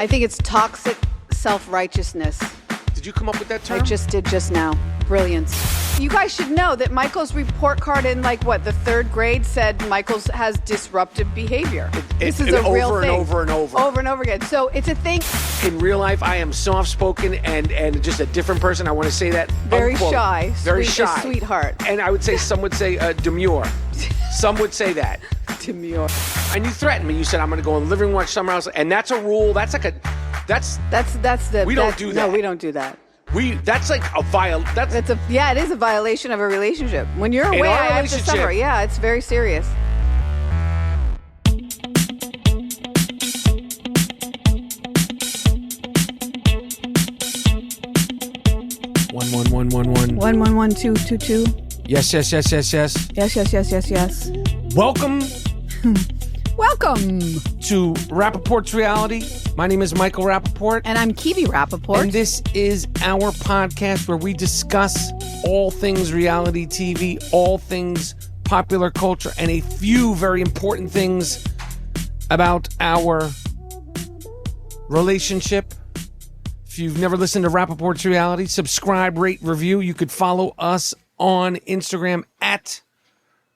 I think it's toxic self-righteousness. Did you come up with that term? I just did just now. Brilliance. You guys should know that Michael's report card in the third grade said Michael's has disruptive behavior. This is a real thing. Over and over. Over and over again. So it's a thing. In real life, I am soft-spoken and just a different person. I want to say that. Very unquote. shy. Very sweet, shy. A sweetheart. And I would say, some would say demure. Some would say that. Demure. And you threatened me. You said, I'm going to go in the living room, watch Summer House. And that's a rule. That's like a... We don't do that. No, we don't do that. That's like a it is a violation of a relationship. When you're away, I have to suffer. Yeah, it's very serious. One 2 2 2. Yes. Yes. Welcome Welcome to Rapaport'S Reality. My name is Michael Rapaport. And I'm Kebe Rapaport. And this is our podcast where we discuss all things reality TV, all things popular culture, and a few very important things about our relationship. If you've never listened to Rapaport'S Reality, subscribe, rate, review. You could follow us on Instagram at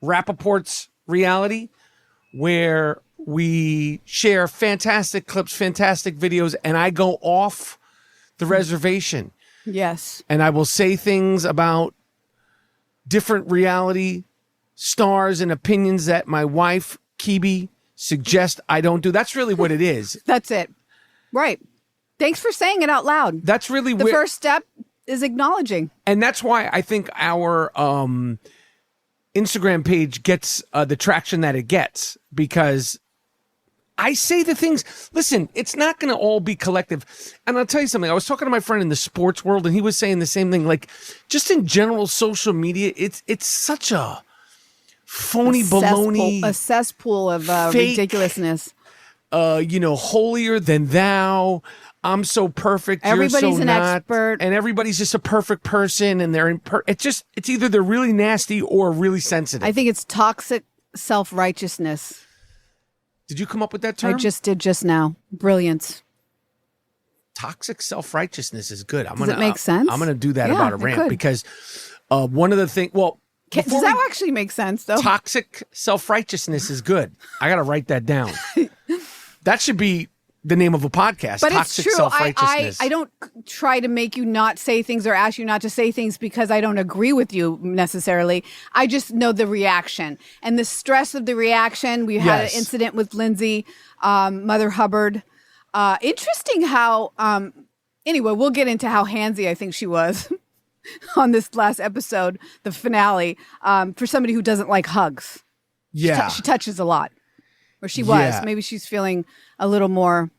Rapaport'S Reality, where we share fantastic clips, fantastic videos, and I go off the reservation. Yes. And I will say things about different reality stars and opinions that my wife, Kebe, suggests I don't do. That's really what it is. That's it. Right. Thanks for saying it out loud. That's really the first step is acknowledging. And that's why I think our Instagram page gets the traction that it gets, because I say the things. Listen, it's not going to all be collective. And I'll tell you something. I was talking to my friend in the sports world, and he was saying the same thing. Like, just in general social media, it's such a phony baloney, a cesspool of fake, ridiculousness. Holier than thou. I'm so perfect. Everybody's you're so an not, expert, and everybody's just a perfect person, and they're it's either they're really nasty or really sensitive. I think it's toxic self-righteousness. Did you come up with that term? I just did just now. Brilliance. Toxic self-righteousness is good. Does it make sense? I'm going to do that about a rant because one of the things. Well, does that actually make sense though? Toxic self-righteousness is good. I got to write that down. That should be the name of a podcast. But Toxic it's true. Self-righteousness. I don't try to make you not say things or ask you not to say things because I don't agree with you necessarily. I just know the reaction and the stress of the reaction. We had an incident with Lindsay, Mother Hubbard. Interesting how, anyway, we'll get into how handsy I think she was on this last episode, the finale, for somebody who doesn't like hugs. Yeah. She touches a lot. Or she was. Yeah. Maybe she's feeling a little more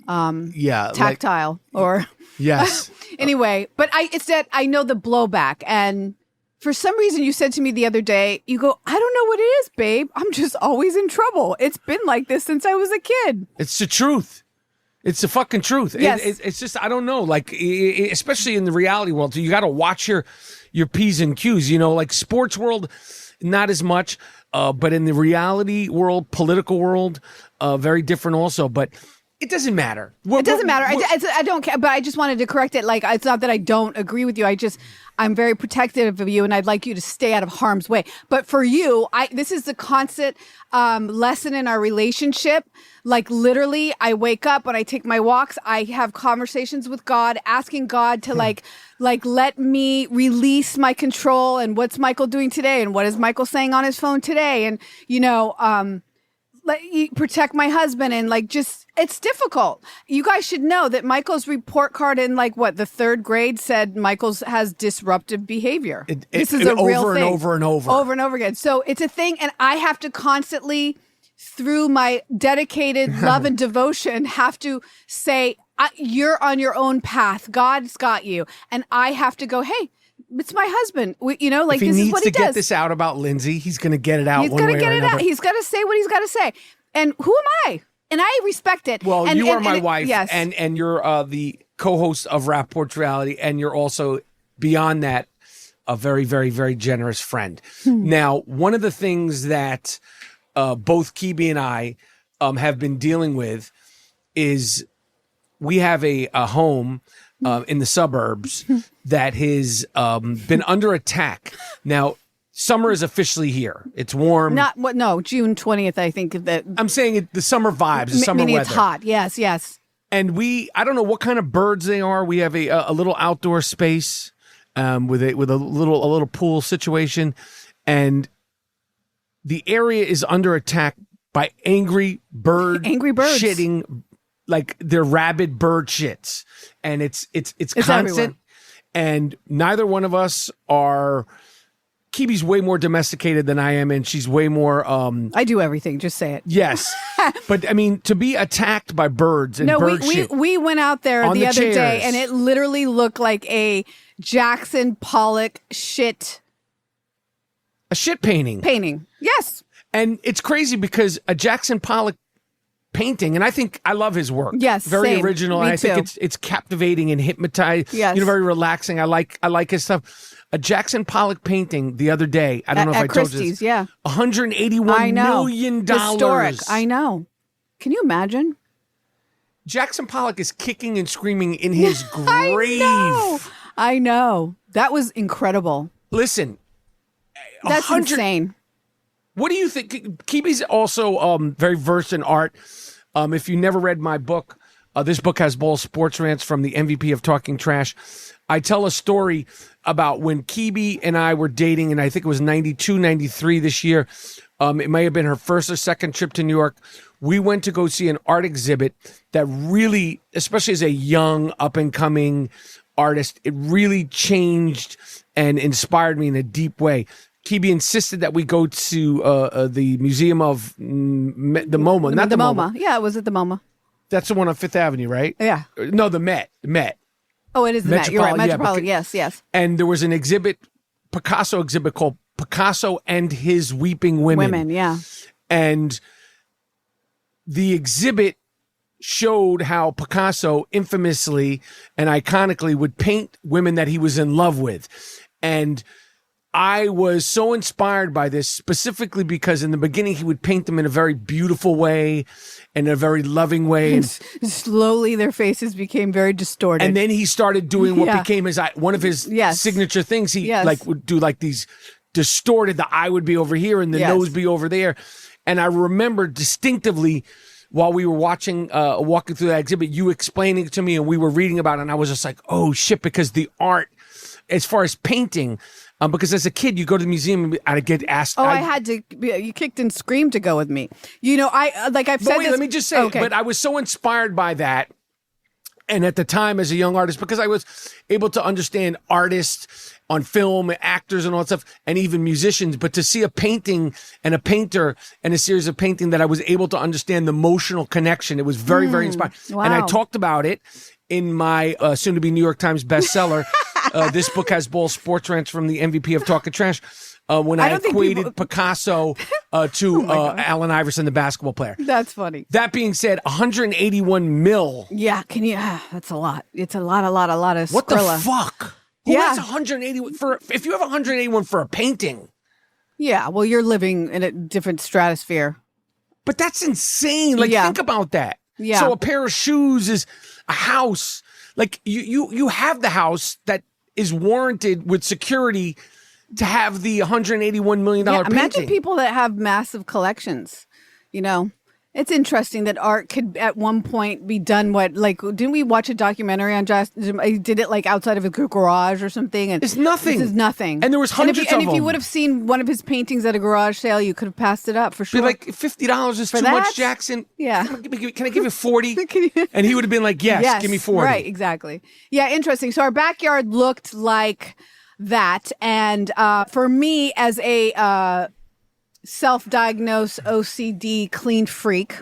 tactile or yes. Anyway, but it's that I know the blowback, and for some reason you said to me the other day, you go, I don't know what it is, babe. I'm just always in trouble. It's been like this since I was a kid. It's the truth. It's the fucking truth. Yes. It's just, I don't know, like, especially in the reality world, you got to watch your P's and Q's, like sports world, not as much. But in the reality world, political world, very different also. But it doesn't matter. It doesn't matter. I don't care. But I just wanted to correct it. Like, it's not that I don't agree with you. I'm very protective of you, and I'd like you to stay out of harm's way. But for you, this is the constant lesson in our relationship. Like, literally, I wake up when I take my walks. I have conversations with God, asking God to like let me release my control. And what's Michael doing today? And what is Michael saying on his phone today? And protect my husband, and it's difficult. You guys should know that Michael's report card in the third grade said Michael's has disruptive behavior. This is a real thing. Over and over again. So it's a thing, and I have to constantly, through my dedicated love and devotion, have to say, you're on your own path. God's got you. And I have to go, hey, it's my husband. If he this is what he needs to does. Get this out about Lindsay, he's going to get it out. He's going to get it out. He's got to say what he's got to say. And who am I? And I respect it. Well, you are my wife, yes. and you're the co-host of Rapaport'S Reality, and you're also, beyond that, a very, very, very generous friend. Now, one of the things that both Kebe and I have been dealing with is we have a home in the suburbs that has been under attack. Now, summer is officially here. It's warm. June 20th, I think that. I'm saying the summer vibes, the summer meaning weather. It's hot. Yes. And I don't know what kind of birds they are. We have a little outdoor space with a little pool situation, and the area is under attack by angry birds shitting like they're rabid bird shits, and it's constant. Everywhere. And neither one of us are. Kebe's way more domesticated than I am, and she's way more. I do everything. Just say it. Yes, but I mean, to be attacked by birds and bird shit. We went out there the other day, and it literally looked like a Jackson Pollock shit. A shit painting. Yes. And it's crazy because a Jackson Pollock painting, and I love his work. Yes, very same. original. Me and I think too. it's captivating and hypnotizing. Yes. Very relaxing. I like his stuff. A Jackson Pollock painting the other day. I don't know if I told you this. Yeah. $181 million. Historic. I know. Can you imagine? Jackson Pollock is kicking and screaming in his grave. I know. That was incredible. Listen. That's insane. What do you think? Kebe's also very versed in art. If you never read my book, this book has both sports rants from the MVP of Talking Trash. I tell a story about when Kebe and I were dating, and I think it was 92, 93 this year. It may have been her first or second trip to New York. We went to go see an art exhibit that really, especially as a young, up-and-coming artist, it really changed and inspired me in a deep way. Kebe insisted that we go to the Museum of the MoMA. Not the MoMA. Yeah, it was at the MoMA. That's the one on Fifth Avenue, right? Yeah. No, the Met. Oh, it is the Met. You're right. Metropolitan. Yes. And there was an Picasso exhibit called Picasso and His Weeping Women. Yeah. And the exhibit showed how Picasso infamously and iconically would paint women that he was in love with. And I was so inspired by this, specifically because in the beginning he would paint them in a very beautiful way and a very loving way. And slowly their faces became very distorted. And then he started doing what became one of his signature things. He would do like these distorted, the eye would be over here and the nose be over there. And I remember distinctively while we were walking through that exhibit, you explaining it to me and we were reading about it. And I was just like, oh shit, because the art, as far as painting, because as a kid, you go to the museum and I'd get asked. Oh, I had to. You kicked and screamed to go with me. You know, I've said this. Let me just say, but I was so inspired by that. And at the time, as a young artist, because I was able to understand artists on film, actors and all that stuff, and even musicians, but to see a painting and a painter and a series of painting that I was able to understand the emotional connection, it was very, very inspiring. Wow. And I talked about it in my soon-to-be New York Times bestseller. This book has both sports rants from the MVP of Talking Trash. When I equated Picasso to Allen Iverson, the basketball player. That's funny. That being said, 181 mil. Yeah, that's a lot. It's a lot of Skrilla. What the fuck? Who has 181 if you have 181 for a painting? Yeah, well, you're living in a different stratosphere. But that's insane. Like, think about that. Yeah. So a pair of shoes is a house. Like, you have the house that is warranted with security to have the $181 million painting. Imagine people that have massive collections, you know. It's interesting that art could at one point be done. Didn't we watch a documentary on he did it like outside of a garage or something? And it's nothing. This is nothing. And there was hundreds of them. And if you would have seen one of his paintings at a garage sale, you could have passed it up for sure. Be like, $50 is too much, Jackson. Yeah. Can I give you 40? And he would have been like, yes, give me 40. Right, exactly. Yeah, interesting. So our backyard looked like that. And for me, as a self-diagnosed OCD clean freak.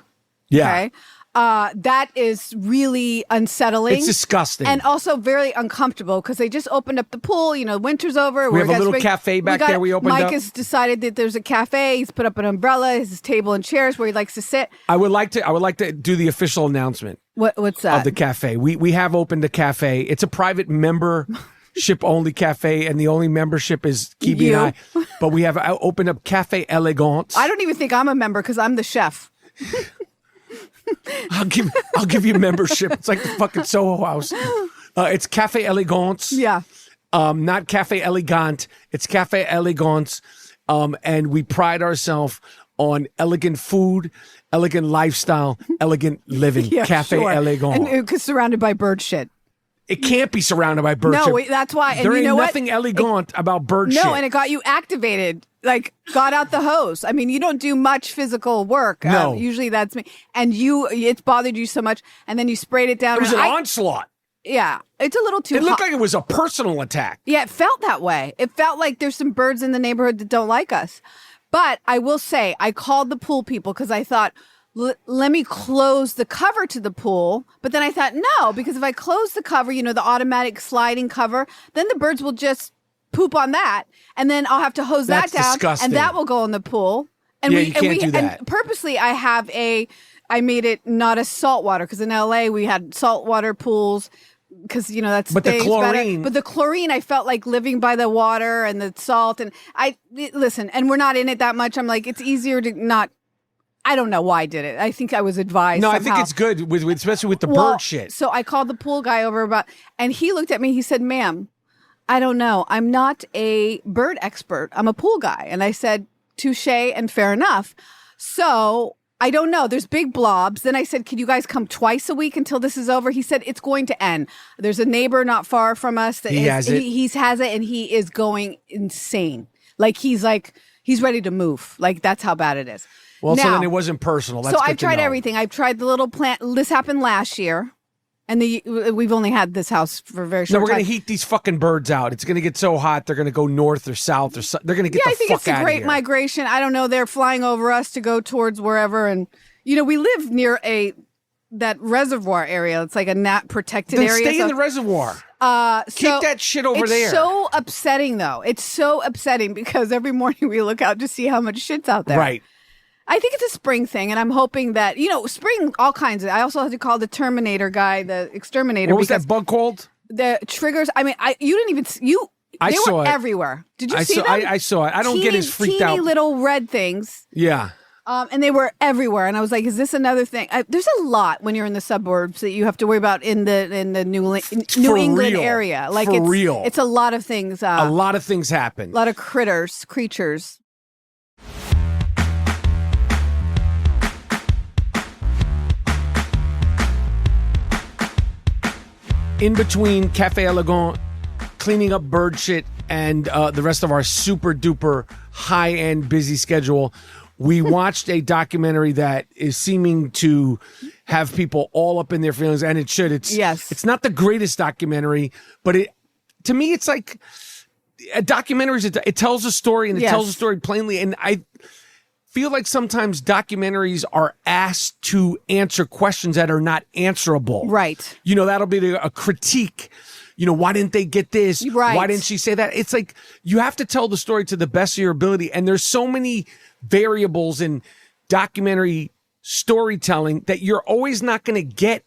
Yeah. Okay. That is really unsettling. It's disgusting. And also very uncomfortable because they just opened up the pool. You know, winter's over. We have a little cafe back there we opened up. Mike has decided that there's a cafe. He's put up an umbrella, his table and chairs where he likes to sit. I would like to do the official announcement. What's that? Of the cafe. We have opened a cafe. It's a private membership only cafe, and the only membership is Kebe and I. But we have opened up Cafe Elegance. I don't even think I'm a member because I'm the chef. I'll give you membership. It's like the fucking Soho House. It's Cafe Elegance. Yeah. Not Cafe Elegant. It's Cafe Elegance. And we pride ourselves on elegant food, elegant lifestyle, elegant living. Yeah, Cafe sure. Elegance. And it's surrounded by bird shit. It can't be surrounded by bird shit. No, that's why. And there you ain't know nothing elegant about bird shit. No, and it got you activated. Like, got out the hose. I mean, you don't do much physical work. No. Usually that's me. And it bothered you so much. And then you sprayed it down. It was an onslaught. Yeah. It's a little too It looked hot. like it was a personal attack. Yeah, it felt that way. It felt like there's some birds in the neighborhood that don't like us. But I will say, I called the pool people because I thought, let me close the cover to the pool. But then I thought, no, because if I close the cover, the automatic sliding cover, then the birds will just poop on that. And then I'll have to hose That's that down. disgusting. And that will go in the pool. And Yeah, you can't do that. And purposely, I made it not a saltwater because in LA we had saltwater pools. Because that's but the chlorine. better. But the chlorine, I felt like living by the water and the salt. And listen, and we're not in it that much. I'm like, it's easier to not. I don't know why I did it. I think I was advised. No, somehow. I think it's good, especially with the bird shit. So I called the pool guy over and he looked at me. He said, "Ma'am, I don't know. I'm not a bird expert. I'm a pool guy." And I said, "Touche and fair enough." So I don't know. There's big blobs. Then I said, "Can you guys come twice a week until this is over?" He said, "It's going to end." There's a neighbor not far from us that he has it, and he is going insane. Like he's ready to move. Like that's how bad it is. Well, now, so then it wasn't personal. That's so good I've to tried know. everything. I've tried the little plant. This happened last year. And we've only had this house for a very short No, we're time. going to heat these fucking birds out. It's going to get so hot, they're going to go north or south or they're going to get the fuck out of here. I think it's a great migration. I don't know. They're flying over us to go towards wherever. And, we live near that reservoir area. It's like a protected area. Stay in the reservoir. Keep that shit over there. It's so upsetting, though. It's so upsetting because every morning we look out to see how much shit's out there. Right. I think it's a spring thing, and I'm hoping that, spring, all kinds of. I also had to call the Terminator guy, the exterminator. What was that bug called? The triggers. I mean, you didn't even, I they saw were it everywhere. Did you see them? I saw it. I don't get as freaked out. Teeny little red things. Yeah. And they were everywhere. And I was like, is this another thing? There's a lot when you're in the suburbs that you have to worry about in the New England area. Like For real. It's a lot of things. A lot of things happen. A lot of creatures. In between Cafe Elegant, cleaning up bird shit, and the rest of our super duper high end busy schedule, we watched a documentary that is seeming to have people all up in their feelings, and it should. It's not the greatest documentary, but to me, it's like a documentary. It tells a story, and it tells a story plainly. And I feel like sometimes documentaries are asked to answer questions that are not answerable. Right. That'll be a critique. Why didn't they get this? Right. Why didn't she say that? It's like you have to tell the story to the best of your ability. And there's so many variables in documentary storytelling that you're always not going to get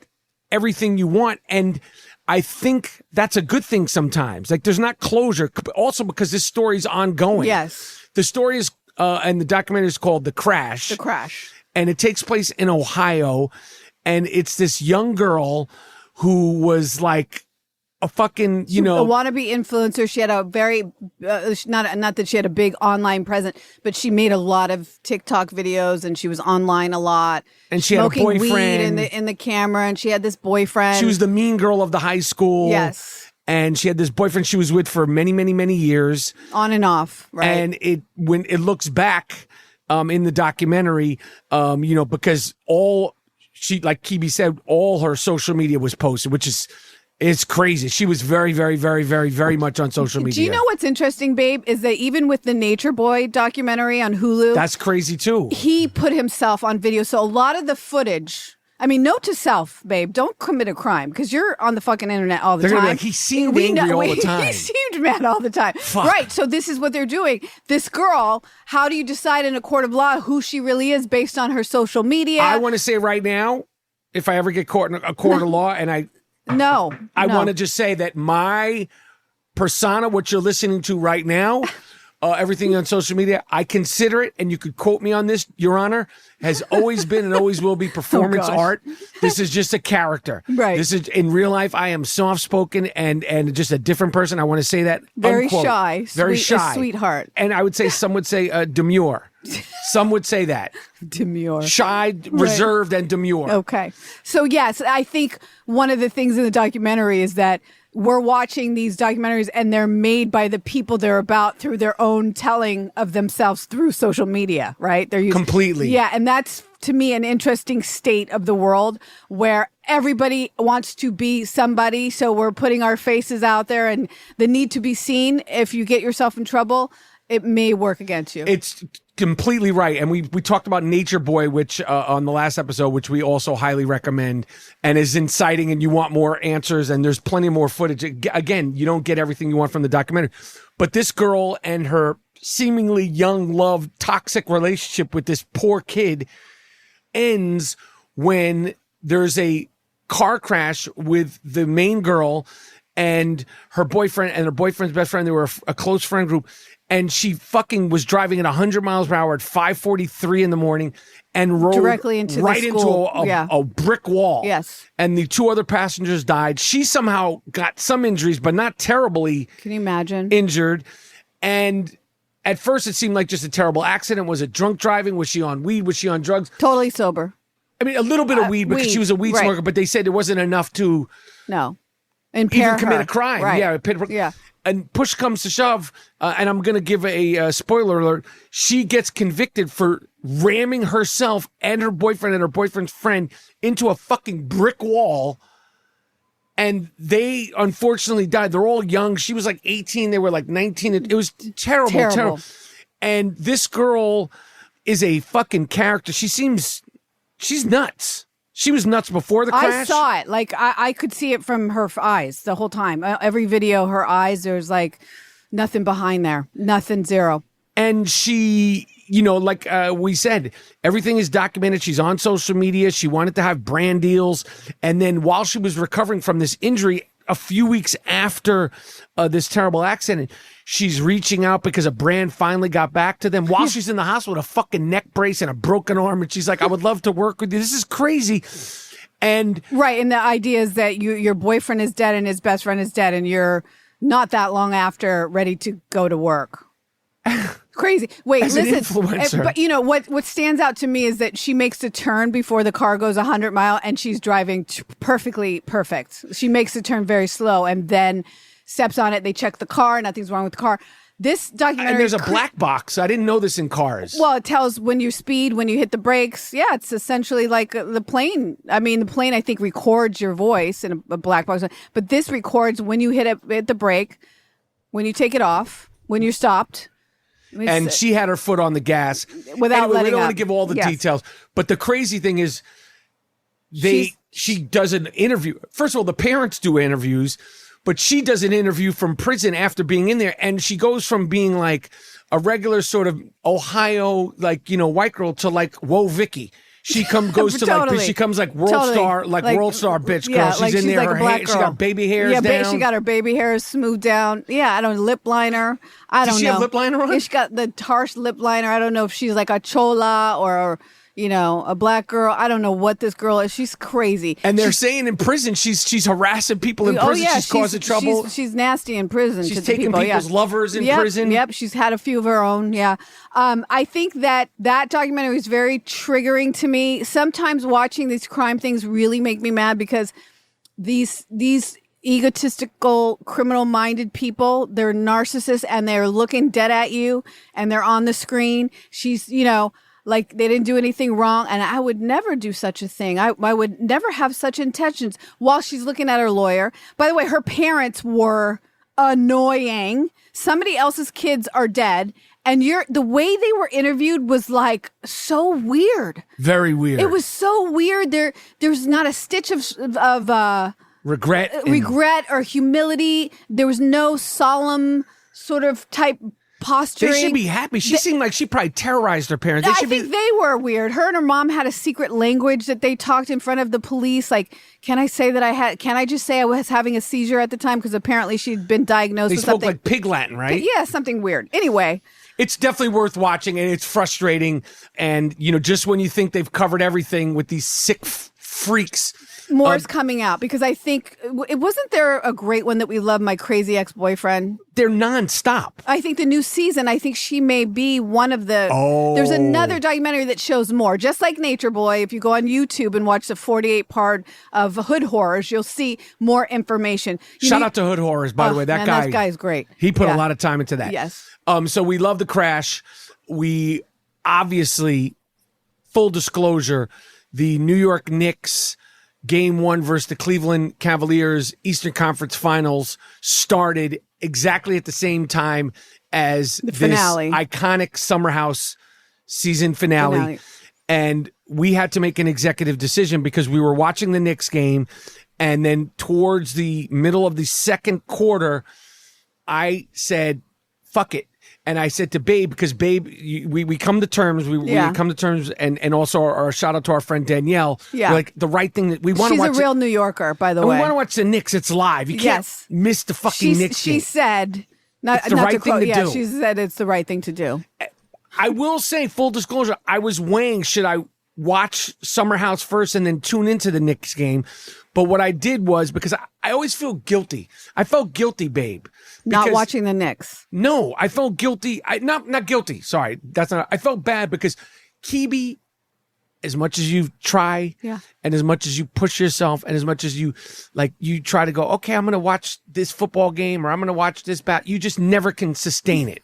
everything you want. And I think that's a good thing sometimes. Like there's not closure. Also because this story's ongoing. Yes. The story is, and the documentary is called The Crash. The Crash. And it takes place in Ohio. And it's this young girl who was like a fucking, a wannabe influencer. She had a very, not that she had a big online presence, but she made a lot of TikTok videos and she was online a lot. And she had a boyfriend. Smoking weed in the camera, and she had this boyfriend. She was the mean girl of the high school. Yes. And she had this boyfriend she was with for many, many, many years. On and off, right. And when it looks back in the documentary, because like Kebe said, all her social media was posted, which is... It's crazy. She was very, very, very, very, very much on social media. Do you know what's interesting, babe? Is that even with the Nature Boy documentary on Hulu, that's crazy too. He put himself on video. So a lot of the footage, I mean, note to self, babe, don't commit a crime because you're on the fucking internet all the They're time. Gonna be like, he seemed angry all the time. He seemed mad all the time. Fuck. Right. So this is what they're doing. This girl, how do you decide in a court of law who she really is based on her social media? I want to say right now, if I ever get caught in a court of law and I want to just say that my persona, what you're listening to right now, everything on social media. I consider it, and you could quote me on this, Your Honor, has always been and always will be performance art. This is just a character. Right. This is in real life. I am soft-spoken and just a different person. I want to say that. Very unquote. shy. Very shy. shy. Sweetheart. And I would say some would say demure. Some would say that. Demure. Shy, reserved, and demure. Okay. So, yes, I think one of the things in the documentary is that we're watching these documentaries and they're made by the people they're about through their own telling of themselves through social media, right? They're using, completely. Yeah. And that's, to me, an interesting state of the world where everybody wants to be somebody. So we're putting our faces out there, and the need to be seen. If you get yourself in trouble, it may work against you. It's completely right. And we talked about Nature Boy, which on the last episode, which we also highly recommend and is inciting, and you want more answers, and there's plenty more footage. Again, you don't get everything you want from the documentary. But this girl and her seemingly young love, toxic relationship with this poor kid ends when there's a car crash with the main girl and her boyfriend and her boyfriend's best friend. They were a close friend group. And she fucking was driving at 100 miles per hour at 5:43 in the morning and rode directly into right the school. into a brick wall. Yes. And the two other passengers died. She somehow got some injuries, but not terribly Can you imagine? injured. And at first it seemed like just a terrible accident. Was it drunk driving? Was she on weed? Was she on drugs? Totally sober. I mean, a little bit of weed because weed, she was a weed right. smoker, but they said it wasn't enough to No. Impair even commit her. a crime. Right. Yeah. And push comes to shove, and I'm going to give a spoiler alert, she gets convicted for ramming herself and her boyfriend and her boyfriend's friend into a fucking brick wall, and they unfortunately died. They're all young. She was like 18. They were like 19. It was terrible. And this girl is a fucking character. She's nuts. She was nuts before the crash. I saw it. Like, I could see it from her eyes the whole time. Every video, her eyes, there's like nothing behind there. Nothing, zero. And she, like we said, everything is documented. She's on social media. She wanted to have brand deals. And then while she was recovering from this injury, a few weeks after this terrible accident, she's reaching out because a brand finally got back to them while she's in the hospital with a fucking neck brace and a broken arm. And she's like, I would love to work with you. This is crazy. And right. And the idea is that your boyfriend is dead and his best friend is dead, and you're not that long after ready to go to work. Crazy. Wait, as listen. An influencer. But what stands out to me is that she makes the turn before the car goes 100 miles, and she's driving perfect. She makes the turn very slow and then steps on it. They check the car. Nothing's wrong with the car. This documentary. And there's a black box. I didn't know this in cars. Well, it tells when you speed, when you hit the brakes. Yeah, it's essentially like the plane. I mean, the plane, I think, records your voice in a black box. But this records when you hit the brake, when you take it off, when you're stopped. And she had her foot on the gas. Without anyway, letting we don't up. want to give all the Yes. details. But the crazy thing is, she does an interview. First of all, the parents do interviews, but she does an interview from prison after being in there. And she goes from being like a regular sort of Ohio, white girl to like, whoa, Vicky. She goes to Totally. she comes like world star bitch girl. Yeah, she's in there. like Her a black hair, girl. she got baby hairs Yeah, down. she got her baby hairs smoothed down. Yeah, I don't know, lip liner. I don't know. Does she have lip liner on? Yeah, she got the harsh lip liner. I don't know if she's like a chola or a black girl. I don't know what this girl is. She's crazy. And they're saying in prison she's harassing people in prison. She's causing trouble. She's nasty in prison. She's to taking people. people's lovers in prison. Yep, she's had a few of her own. Yeah, I think that documentary is very triggering to me. Sometimes watching these crime things really make me mad because these egotistical, criminal-minded people, they're narcissists and they're looking dead at you and they're on the screen. She's, like they didn't do anything wrong, and I would never do such a thing. I would never have such intentions while she's looking at her lawyer. By the way, her parents were annoying. Somebody else's kids are dead, and the way they were interviewed was like so weird. Very weird. It was so weird. There's not a stitch of regret or humility. There was no solemn sort of type posturing. They should be happy. She seemed like she probably terrorized her parents. I think they were weird. Her and her mom had a secret language that they talked in front of the police. Like, can I just say I was having a seizure at the time? Because apparently she'd been diagnosed with something. They spoke like pig Latin, right? Yeah, something weird. Anyway. It's definitely worth watching, and it's frustrating. And, just when you think they've covered everything with these sick freaks. More is coming out because I think it wasn't there a great one that we love, My Crazy Ex-Boyfriend. They're nonstop. I think the new season, I think she may be one of the. Oh. There's another documentary that shows more, just like Nature Boy. If you go on YouTube and watch the 48 part of Hood Horrors, you'll see more information. Shout out to Hood Horrors, by the way. That guy's great. He put a lot of time into that. Yes. So we love the crash. We obviously, full disclosure, the New York Knicks. Game 1 versus the Cleveland Cavaliers Eastern Conference Finals started exactly at the same time as the finale. This iconic Summer House season finale. And we had to make an executive decision because we were watching the Knicks game, and then towards the middle of the second quarter, I said, fuck it. And I said to Babe, because Babe, we come to terms, we come to terms, and also our shout out to our friend Danielle. Yeah. Like the right thing that we want to watch. She's a real New Yorker, by the way. We want to watch the Knicks. It's live. You can't miss the fucking Knicks. She said, it's the right thing to do. She said it's the right thing to do. I will say, full disclosure, I was weighing, should I watch Summer House first and then tune into the Knicks game? But what I did was, because I always feel guilty. I felt guilty, Babe. Not watching the Knicks. No, I felt guilty. Not guilty. Sorry. I felt bad because Kebe, as much as you try and as much as you push yourself and as much as you try to go, okay, I'm going to watch this football game or I'm going to watch this you just never can sustain it.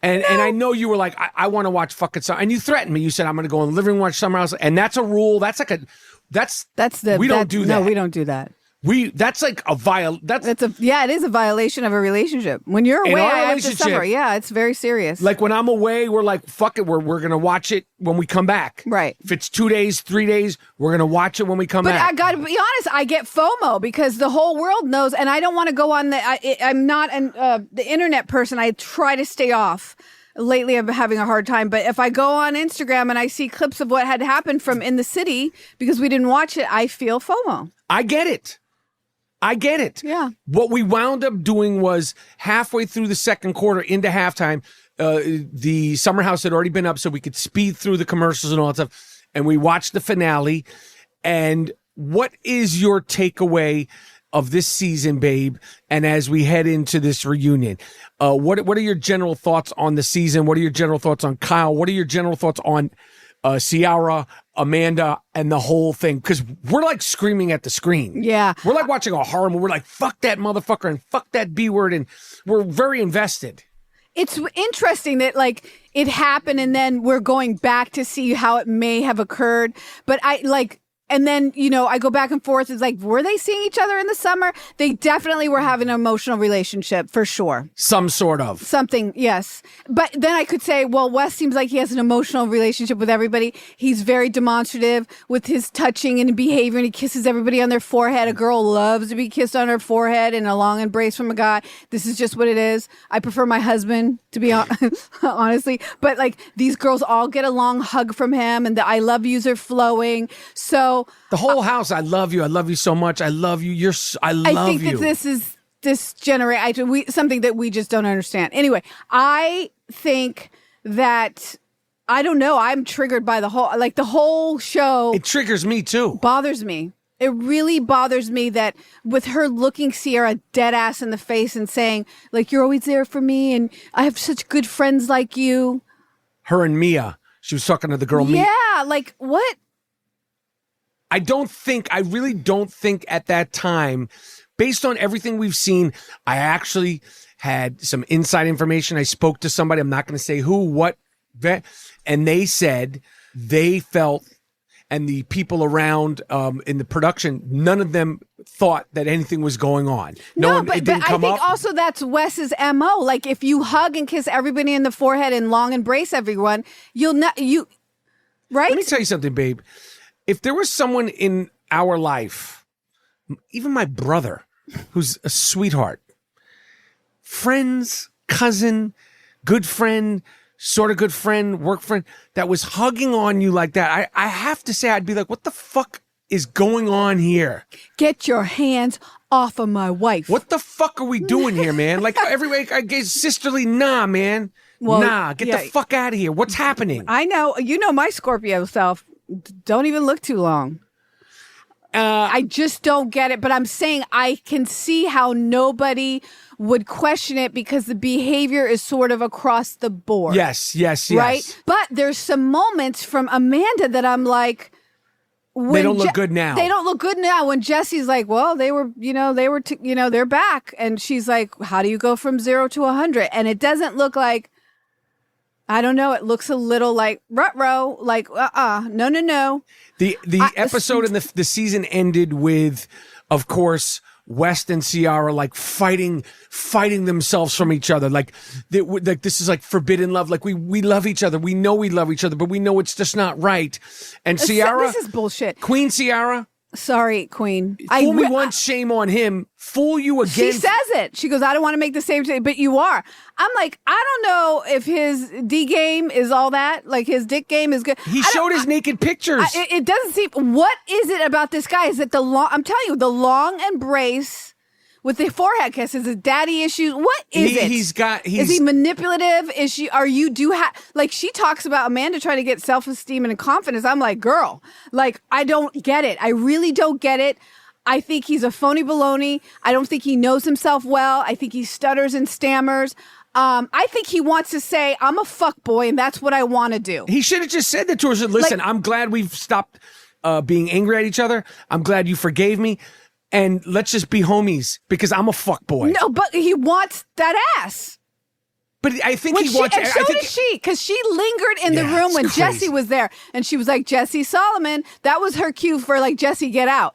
And I know you were like, I want to watch fucking Summer. And you threatened me. You said, I'm going to go in the living room and watch Summer House. And that's a rule. That's like we don't do that. No, we don't do that. That's like a it is a violation of a relationship. When you're away, I have to summer. Yeah, it's very serious. Like when I'm away, we're like, fuck it, we're gonna watch it when we come back. Right. If it's 2 days, 3 days, we're gonna watch it when we come back. But I gotta be honest, I get FOMO because the whole world knows, and I don't want to go on I'm not the internet person. I try to stay off. Lately, I'm having a hard time. But if I go on Instagram and I see clips of what had happened from in the city because we didn't watch it, I feel FOMO. I get it. Yeah. What we wound up doing was halfway through the second quarter into halftime, the Summer House had already been up so we could speed through the commercials and all that stuff. And we watched the finale. And what is your takeaway of this season, Babe? And as we head into this reunion, what are your general thoughts on the season? What are your general thoughts on Kyle? What are your general thoughts on Ciara, Amanda, and the whole thing? Because we're like screaming at the screen. Yeah. We're like watching a horror movie. We're like, fuck that motherfucker and fuck that B word. And we're very invested. It's interesting that like it happened and then we're going back to see how it may have occurred. But and then, I go back and forth. It's like, were they seeing each other in the summer? They definitely were having an emotional relationship for sure. Some sort of. Something, yes. But then I could say, well, Wes seems like he has an emotional relationship with everybody. He's very demonstrative with his touching and behavior, and he kisses everybody on their forehead. A girl loves to be kissed on her forehead and a long embrace from a guy. This is just what it is. I prefer my husband, to be honestly. But like these girls all get a long hug from him, and the I love yous are flowing. So the whole house, I love you so much. I love you. I love you. I think that this is something that we just don't understand. Anyway, I think that I don't know. I'm triggered by the whole show. It triggers me too. Bothers me. It really bothers me that with her looking Ciara dead ass in the face and saying like, you're always there for me and I have such good friends like you. Her and Mia. She was talking to the girl Mia. Yeah, like what? I really don't think at that time, based on everything we've seen, I actually had some inside information. I spoke to somebody, I'm not going to say who, what, and they said they felt, and the people around in the production, none of them thought that anything was going on. But I think also that's Wes's MO. Like if you hug and kiss everybody in the forehead and long embrace everyone, right? Let me tell you something, babe. If there was someone in our life, even my brother, who's a sweetheart, friends, cousin, good friend, sort of good friend, work friend that was hugging on you like that, I have to say, I'd be like, what the fuck is going on here? Get your hands off of my wife. What the fuck are we doing here, man? Like every week I get sisterly, nah, man. Well, get the fuck out of here. What's happening? I know. You know my Scorpio self. Don't even look too long. I just don't get it. But I'm saying I can see how nobody would question it because the behavior is sort of across the board. Yes. Right? But there's some moments from Amanda that I'm like, they don't look good now. They don't look good now. When Jesse's like, well, they're back. And she's like, how do you go from 0 to 100? And it doesn't look like, I don't know. It looks a little like ruh-roh, like, no. The episode and the season ended with, of course, West and Ciara like fighting themselves from each other. Like this is like forbidden love. Like we love each other. We know we love each other, but we know it's just not right. And Ciara, this is bullshit. Queen Ciara. Sorry, Queen. Fool me once, shame on him. Fool you again. She says it. She goes, I don't want to make the same thing, but you are. I'm like, I don't know if his D game is all that. Like his dick game is good. He showed his naked pictures. It doesn't seem. What is it about this guy? Is it the long? I'm telling you, the long embrace with the forehead kiss. Is it daddy issues? What is it? Is he manipulative? Is she? Are you? Like she talks about Amanda trying to get self-esteem and confidence. I'm like, girl, like I don't get it. I really don't get it. I think he's a phony baloney. I don't think he knows himself well. I think he stutters and stammers. I think he wants to say, I'm a fuck boy, and that's what I want to do. He should have just said that to her. Listen, I'm glad we've stopped being angry at each other. I'm glad you forgave me. And let's just be homies because I'm a fuck boy. No, but he wants that ass. But I think he wants. And so does she, because she lingered in the room when Jesse was there, and she was like, Jesse Solomon. That was her cue for like, Jesse, get out.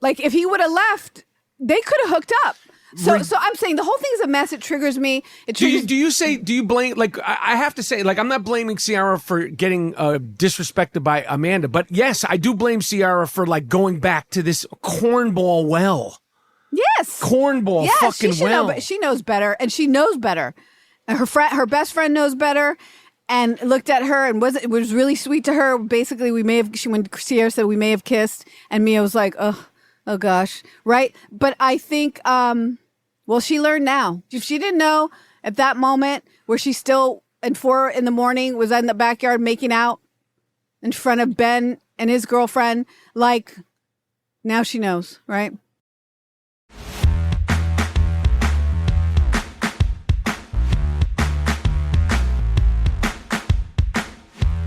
Like if he would have left, they could have hooked up. So I'm saying the whole thing's a mess. It triggers me. Do you blame, like, I have to say, like, I'm not blaming Ciara for getting disrespected by Amanda, but yes, I do blame Ciara for, like, going back to this cornball well. Yes. Cornball fucking well. But she knows better, and she knows better. And her best friend knows better, and looked at her and it was really sweet to her. Basically, when Ciara said we may have kissed, and Mia was like, oh gosh, right? But I think, well, she learned now. If she didn't know at that moment where she still at 4 a.m. was in the backyard making out in front of Ben and his girlfriend, like now she knows, right?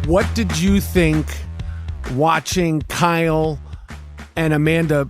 What did you think watching Kyle and Amanda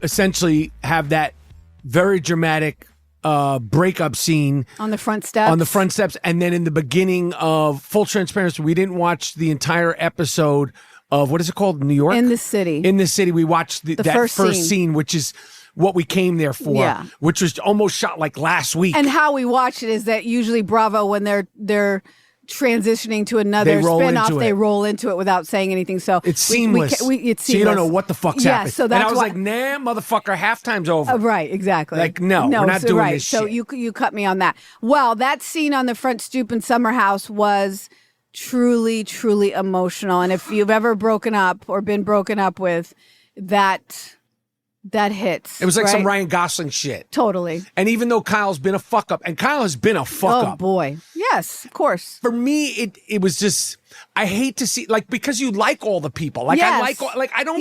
essentially have that very dramatic breakup scene on the front steps? And then in the beginning of full transparency, we didn't watch the entire episode of, what is it called? New York? In the City. We watched that first scene, which is what we came there for, which was almost shot like last week. And how we watch it is that usually Bravo, when they're transitioning to another spinoff, they roll into it without saying anything. So it's seamless. It's seamless. So you don't know what the fuck's happening. So that's and I was like, nah, motherfucker, halftime's over. Right, exactly. Like, no, we're not doing this shit. So you cut me on that. Well, that scene on the front stoop in Summer House was truly, truly emotional. And if you've ever broken up or been broken up with, that hits. It was like some Ryan Gosling shit. Totally. And even though Kyle's been a fuck up, and Kyle has been a fuck up. Oh, boy. Yes, of course. For me, it was just, I hate to see, like, because you like all the people. Like, yes. I don't,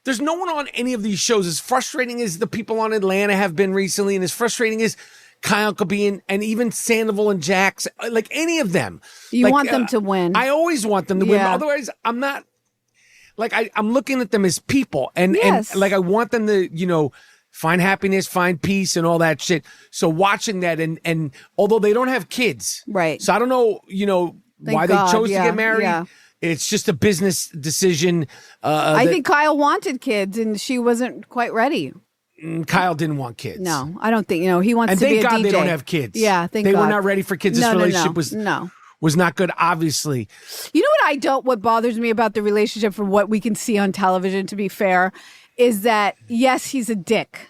there's no one on any of these shows, as frustrating as the people on Atlanta have been recently, and as frustrating as Kyle could be, and even Sandoval and Jax, like any of them. You want them to win. I always want them to win. Otherwise, I'm not. Like, I'm looking at them as people, and like, I want them to, find happiness, find peace, and all that shit. So watching that, and although they don't have kids, right? So I don't know, why they chose to get married. Yeah. It's just a business decision. I think Kyle wanted kids, and she wasn't quite ready. Kyle didn't want kids. No, I don't think, he wants to be a DJ. And thank God they don't have kids. Yeah, thank God. They were not ready for kids. This relationship was not good, obviously. You know what bothers me about the relationship from what we can see on television, to be fair, is that, yes, he's a dick.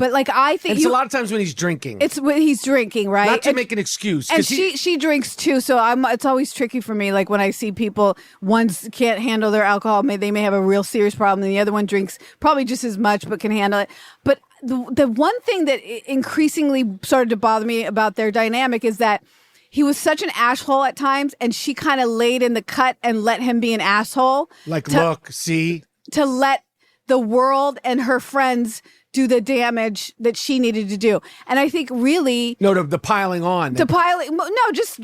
But like, I think it's a lot of times when he's drinking. It's when he's drinking, right? Not to make an excuse. And she drinks too, so it's always tricky for me. Like when I see people, one's can't handle their alcohol, they may have a real serious problem, and the other one drinks probably just as much but can handle it. But the one thing that increasingly started to bother me about their dynamic is that he was such an asshole at times, and she kind of laid in the cut and let him be an asshole. Like, look, see? To let the world and her friends do the damage that she needed to do. And I think really... No, the piling on. Just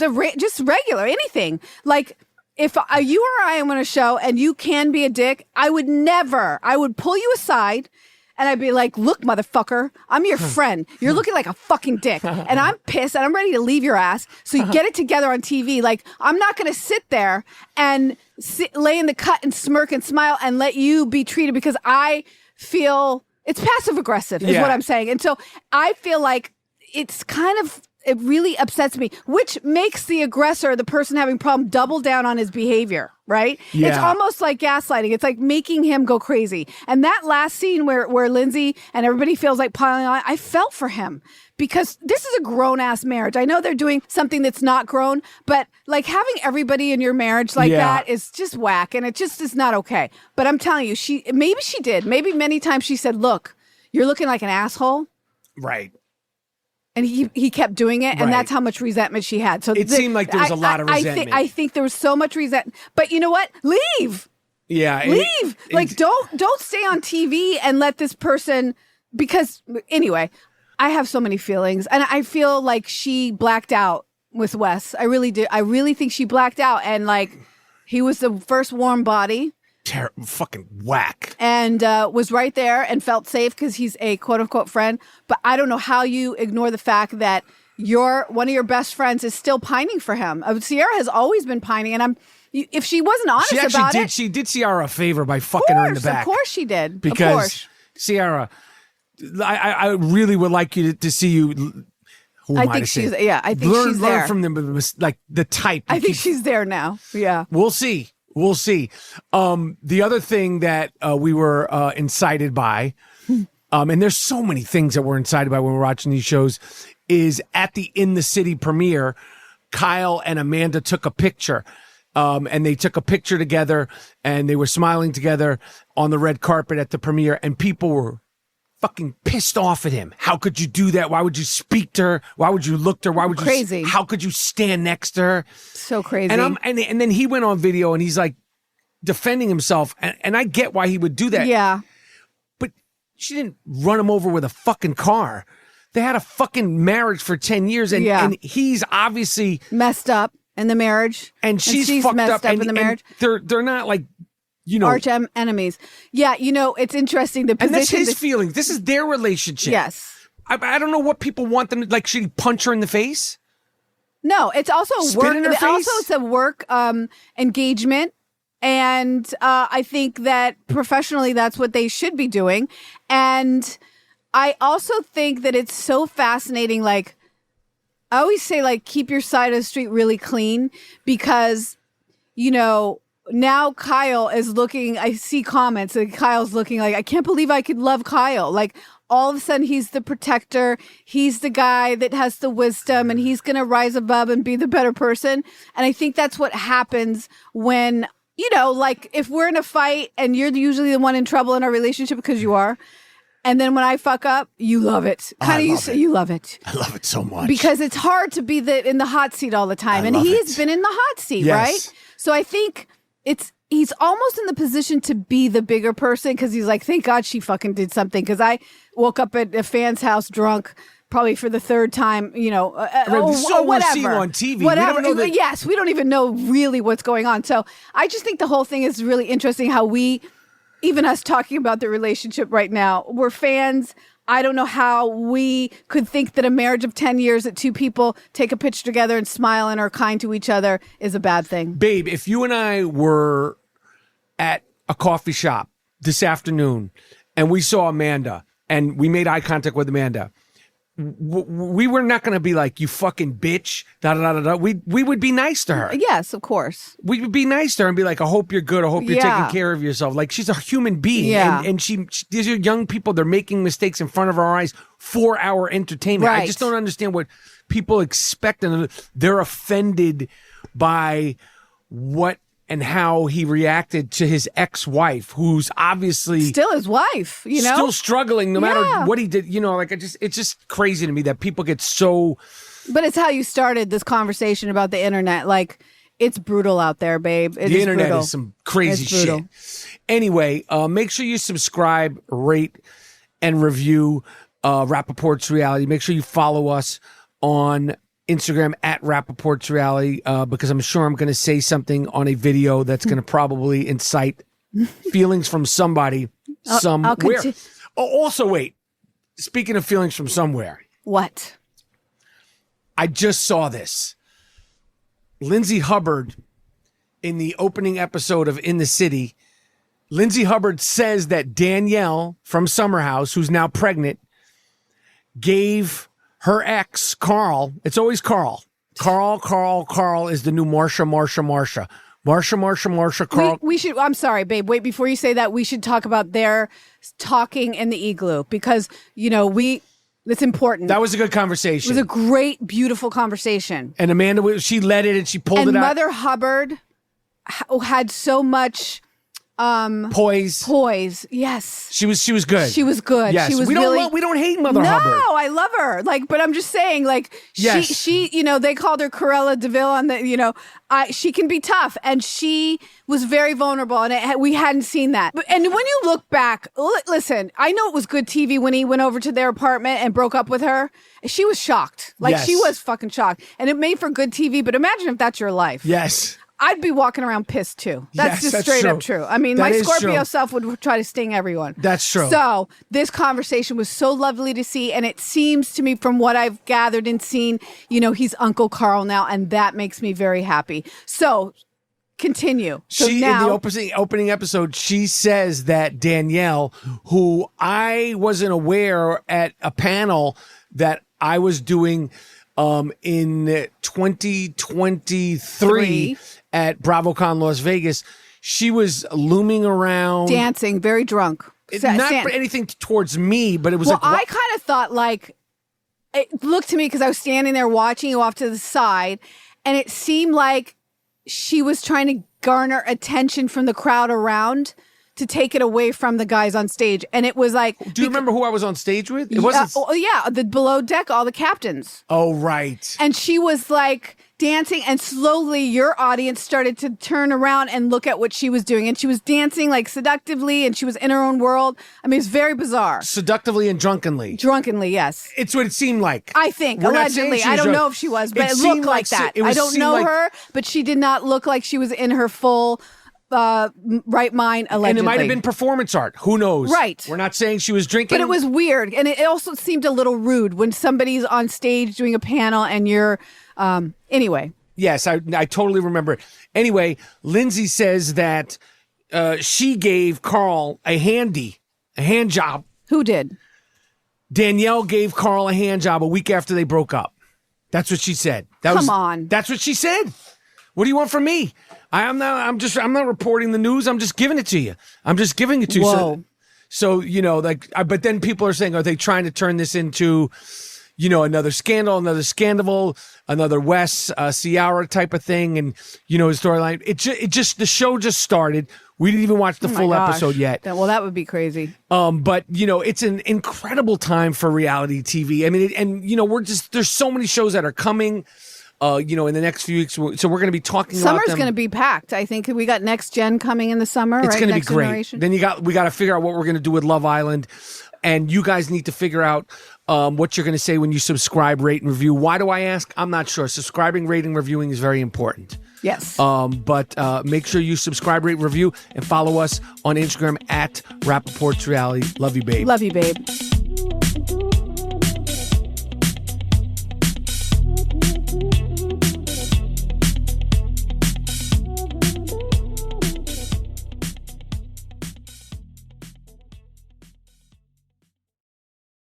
regular, anything. Like, if you or I am on a show and you can be a dick, I would pull you aside and I'd be like, look, motherfucker, I'm your friend. You're looking like a fucking dick. And I'm pissed and I'm ready to leave your ass. So you get it together on TV. Like, I'm not going to sit there and lay in the cut and smirk and smile and let you be treated, because I feel it's passive aggressive is what I'm saying. And so I feel like it's it really upsets me, which makes the aggressor, the person having problem, double down on his behavior, right? Yeah. It's almost like gaslighting. It's like making him go crazy. And that last scene where Lindsay and everybody feels like piling on, I felt for him, because this is a grown-ass marriage. I know they're doing something that's not grown, but like having everybody in your marriage like that is just whack, and it just is not okay. But I'm telling you, maybe she did. Maybe many times she said, look, you're looking like an asshole. Right. And he kept doing it, and that's how much resentment she had. So it seemed like there was a lot of resentment. I think there was so much resentment. But you know what? Leave. Yeah. Leave. Don't stay on TV and let this person, because anyway, I have so many feelings, and I feel like she blacked out with Wes. I really do. I really think she blacked out, and like he was the first warm body. Fucking whack. And was right there and felt safe because he's a quote unquote friend. But I don't know how you ignore the fact that one of your best friends is still pining for him. Sierra has always been pining, and if she wasn't honest about it, she did Sierra a favor by fucking her in the back. Of course she did. Because Sierra, I really would like you to see you. I think she's there. Learn from them, like the type. I think she's there now. Yeah. We'll see. The other thing that we were incited by, and there's so many things that we're incited by when we're watching these shows, is at the In the City premiere, Kyle and Amanda took a picture. And they took a picture together, and they were smiling together on the red carpet at the premiere, and people were fucking pissed off at him. How could you do that? Why would you speak to her? Why would you look to her? Why would crazy. How could you stand next to her? So crazy. And then he went on video and he's like defending himself. And I get why he would do that. Yeah. But she didn't run him over with a fucking car. They had a fucking marriage for 10 years and he's obviously messed up in the marriage. And she's fucked messed up in the marriage. They're not like, arch enemies. Yeah, it's interesting. The position, and that's his feelings. This is their relationship. Yes. I don't know what people want them to, like, should he punch her in the face? No, it's also Spit in her face? Also, it's a work engagement. And I think that professionally, that's what they should be doing. And I also think that it's so fascinating. Like, I always say, like, keep your side of the street really clean, because, now Kyle is looking, I see comments and Kyle's looking like, I can't believe I could love Kyle. Like, all of a sudden he's the protector. He's the guy that has the wisdom, and he's going to rise above and be the better person. And I think that's what happens when, like if we're in a fight and you're usually the one in trouble in our relationship, because you are. And then when I fuck up, you love it. You love it. I love it so much. Because it's hard to be in the hot seat all the time. And he's been in the hot seat, right? So I think he's almost in the position to be the bigger person, because he's like, thank God she fucking did something, because I woke up at a fan's house drunk probably for the third time, or whatever. We're seeing on TV. Whatever. Yes, we don't even know really what's going on. So I just think the whole thing is really interesting, how even us talking about the relationship right now, we're fans. I don't know how we could think that a marriage of 10 years that two people take a picture together and smile and are kind to each other is a bad thing. Babe, if you and I were at a coffee shop this afternoon and we saw Amanda and we made eye contact with Amanda, we were not going to be like, you fucking bitch, da da da da. We would be nice to her. Yes, of course. We would be nice to her and be like, I hope you're good. I hope you're taking care of yourself. Like, she's a human being. Yeah. And these are young people. They're making mistakes in front of our eyes for our entertainment. Right. I just don't understand what people expect. And they're offended by what and how he reacted to his ex-wife, who's obviously still his wife, still struggling no matter what he did. Like it's just crazy to me that people get so. But it's how you started this conversation about the internet. Like, it's brutal out there, babe. The internet is some crazy shit. Anyway, make sure you subscribe, rate, and review Rapaport's Reality. Make sure you follow us on Instagram at Rapaport's Reality, because I'm sure I'm going to say something on a video that's going to probably incite feelings from somebody somewhere. Also, wait. Speaking of feelings from somewhere. What? I just saw this. Lindsay Hubbard, in the opening episode of In the City, Lindsay Hubbard says that Danielle from Summer House, who's now pregnant, gave her ex, Carl, it's always Carl. Carl is the new Marsha, Carl. We should, I'm sorry, babe. Wait, before you say that, we should talk about their talking in the igloo because, it's important. That was a good conversation. It was a great, beautiful conversation. And Amanda, she led it and she pulled it out. And Mother Hubbard had so much poise. Yes. She was good. She was good. Yes. She was we don't hate Mother Hubbard. No, I love her. But I'm just saying, she they called her Cruella DeVille on the, she can be tough, and she was very vulnerable, and we hadn't seen that. And when you look back, listen, I know it was good TV when he went over to their apartment and broke up with her. She was shocked. She was fucking shocked, and it made for good TV. But imagine if that's your life. Yes. I'd be walking around pissed too. That's straight up true. I mean, my Scorpio self would try to sting everyone. That's true. So this conversation was so lovely to see. And it seems to me from what I've gathered and seen, he's Uncle Carl now. And that makes me very happy. So continue. In the opening episode, she says that Danielle, who I wasn't aware at a panel that I was doing in 2023 at BravoCon Las Vegas, she was looming around, dancing, very drunk. Not for anything towards me, but it was I kind of thought it looked to me because I was standing there watching you off to the side, and it seemed like she was trying to garner attention from the crowd around to take it away from the guys on stage. And it was like... Do you remember who I was on stage with? It wasn't... the below deck, all the captains. Oh, right. And she was dancing, and slowly your audience started to turn around and look at what she was doing. And she was dancing seductively, and she was in her own world. I mean, it's very bizarre. Seductively and drunkenly. Drunkenly, yes. It's what it seemed like. I think, allegedly. I don't know if she was, but it looked like that. I don't know her, but she did not look like she was in her full... right mind, allegedly. And it might have been performance art. Who knows? Right. We're not saying she was drinking. But it was weird. And it also seemed a little rude when somebody's on stage doing a panel and you're... anyway. Yes, I totally remember it. Anyway, Lindsay says that she gave Carl a hand job. Who did? Danielle gave Carl a hand job a week after they broke up. That's what she said. Come on. That's what she said. What do you want from me? I'm not reporting the news. I'm just giving it to you. I'm just giving it to you. Whoa. So but then people are saying, are they trying to turn this into, another scandal, another Wes Ciara type of thing, and a storyline? It just the show just started. We didn't even watch the full episode yet. Well, that would be crazy. But it's an incredible time for reality TV. I mean, there's so many shows that are coming. In the next few weeks. So we're going to be talking about them. Summer's going to be packed. I think we got Next Gen coming in the summer, It's right? going to be Next great. Generation. Then we got to figure out what we're going to do with Love Island. And you guys need to figure out what you're going to say when you subscribe, rate, and review. Why do I ask? I'm not sure. Subscribing, rating, reviewing is very important. Yes. But make sure you subscribe, rate, review, and follow us on Instagram at Rapaport's Reality. Love you, babe. Love you, babe.